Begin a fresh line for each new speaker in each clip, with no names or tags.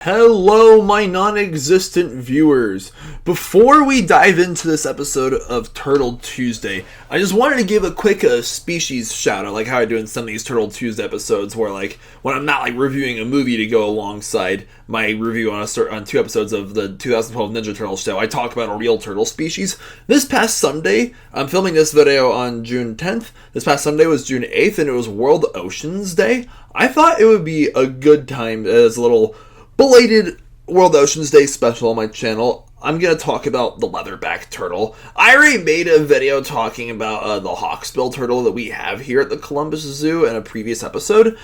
Hello, my non-existent viewers. Before we dive into this episode of Turtle Tuesday, I just wanted to give a quick species shout out, like how I do in some of these Turtle Tuesday episodes, where when I'm not reviewing a movie to go alongside my review on two episodes of the 2012 Ninja Turtles show, I talk about a real turtle species. This past Sunday, I'm filming this video on June 10th. This past Sunday was June 8th, and it was World Oceans Day. I thought it would be a good time as a little belated World Oceans Day special on my channel. I'm going to talk about the leatherback turtle. I already made a video talking about the hawksbill turtle that we have here at the Columbus Zoo in a previous episode.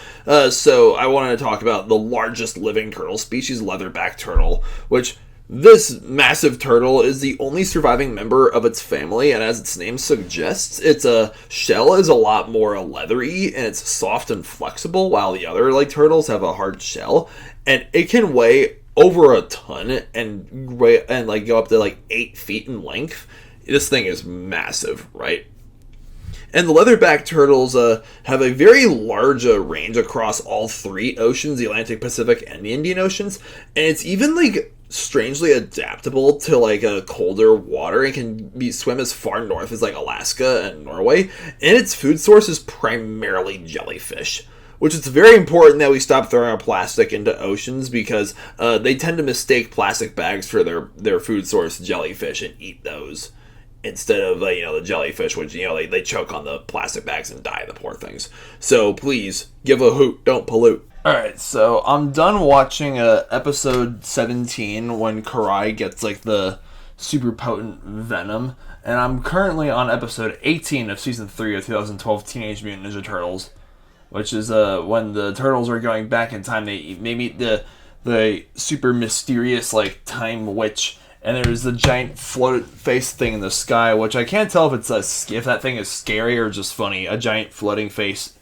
So I wanted to talk about the largest living turtle species, leatherback turtle, which this massive turtle is the only surviving member of its family, and as its name suggests, its shell is a lot more leathery, and it's soft and flexible, while the other turtles have a hard shell, and it can weigh over a ton and go up to 8 feet in length. This thing is massive, right? And the leatherback turtles have a very large range across all three oceans, the Atlantic, Pacific, and the Indian Oceans, and it's even strangely adaptable to a colder water. It can swim as far north as Alaska and Norway, and its food source is primarily jellyfish, which is very important that we stop throwing our plastic into oceans, because they tend to mistake plastic bags for their food source, jellyfish, and eat those instead of the jellyfish, which they choke on the plastic bags and die, the poor things. So please give a hoot, don't pollute. Alright, so I'm done watching episode 17 when Karai gets the super potent venom, and I'm currently on episode 18 of season 3 of 2012 Teenage Mutant Ninja Turtles, which is when the turtles are going back in time. They meet the super mysterious time witch, and there's the giant float face thing in the sky, which I can't tell if if that thing is scary or just funny. A giant floating face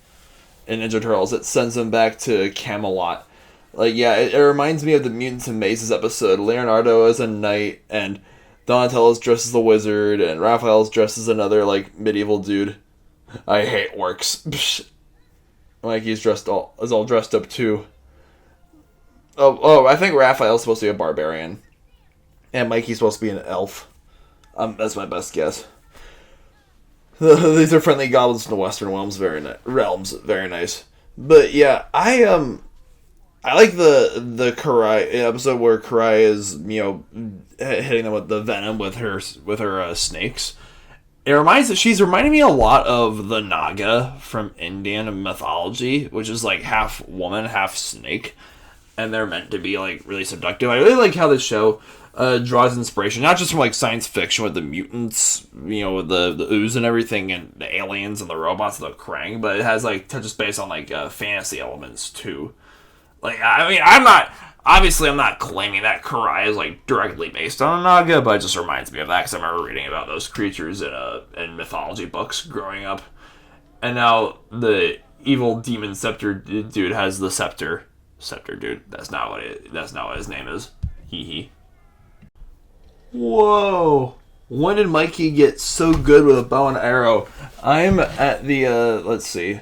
in Ninja Turtles. It sends them back to Camelot. It reminds me of the Mutants and Mazes episode. Leonardo is a knight, and Donatello's dressed as a wizard, and Raphael's dressed as another medieval dude. I hate orcs. Mikey's all dressed up too. I think Raphael's supposed to be a barbarian, and Mikey's supposed to be an elf. That's my best guess. These are friendly goblins in the Western realms, very nice. But yeah, I like the Karai episode where Karai is hitting them with the venom with her snakes. She's reminding me a lot of the Naga from Indian mythology, which is half woman, half snake, and they're meant to be really seductive. I really like how this show draws inspiration, not just from science fiction with the mutants, with the ooze and everything, and the aliens and the robots and the Krang, but it has touches base on fantasy elements too. I'm not claiming that Karai is directly based on a Naga, but it just reminds me of that because I remember reading about those creatures in mythology books growing up. And now the evil demon scepter dude has the scepter. Scepter dude. That's not what his name is. Hee hee. Whoa! When did Mikey get so good with a bow and arrow? I'm at the let's see.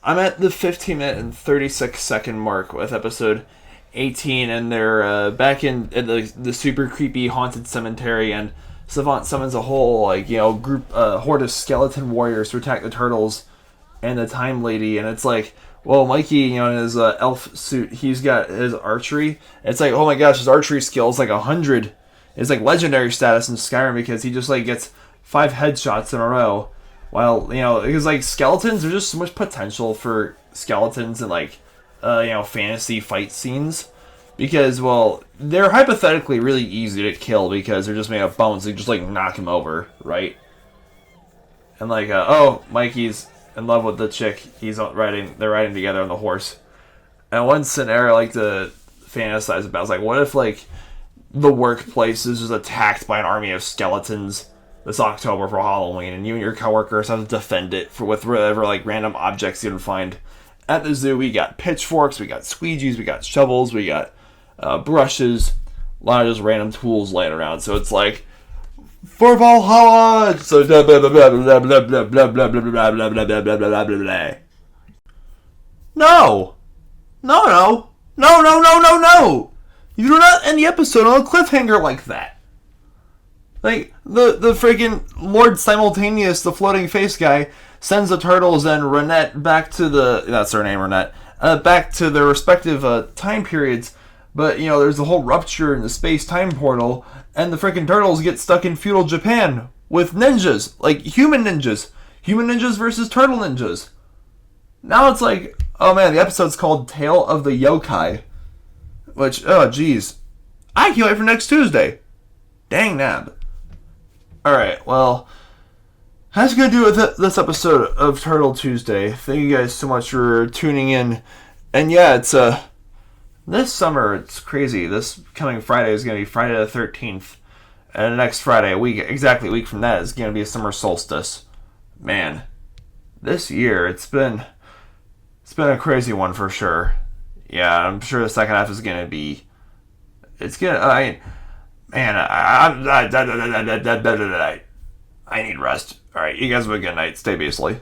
I'm at the 15-minute and 36-second mark with episode 18, and they're back in the super creepy haunted cemetery, and Savant summons a whole group horde of skeleton warriors to attack the turtles and the Time Lady, and it's Mikey, in his elf suit, he's got his archery. It's oh my gosh, his archery skill is 100. It's legendary status in Skyrim because he just gets 5 headshots in a row. While because skeletons, there's just so much potential for skeletons in fantasy fight scenes, because they're hypothetically really easy to kill because they're just made of bones. They just knock him over, right? And Mikey's in love with the chick they're riding together on the horse. And one scenario I like to fantasize about is what if the workplace is just attacked by an army of skeletons this October for Halloween, and you and your coworkers have to defend it with whatever random objects you can find. At the zoo, we got pitchforks, we got squeegees, we got shovels, we got brushes, a lot of just random tools laying around. So it's for Valhalla. So blah blah blah blah blah blah blah blah blah blah blah blah blah blah blah blah. No, no, no, no, no, no, no, no. You do not end the episode on a cliffhanger like that. Like, the freaking Lord Simultaneous, the floating face guy, sends the turtles and Renette back to that's her name, Renette, back to their respective time periods. But, there's a whole rupture in the space-time portal, and the freaking turtles get stuck in feudal Japan with ninjas, like human ninjas. Human ninjas versus turtle ninjas. Now it's like, oh man, the episode's called Tale of the Yokai. Which, oh geez. I can't wait for next Tuesday. Dang nab. Alright, well, that's going to do it with this episode of Turtle Tuesday. Thank you guys so much for tuning in. And yeah, it's, this summer, it's crazy. This coming Friday is going to be Friday the 13th. And next Friday, a week from that, is going to be a summer solstice. Man, this year, it's been a crazy one for sure. Yeah, I'm sure the second half is going to be... I need rest. Alright, you guys have a good night. Stay beastly.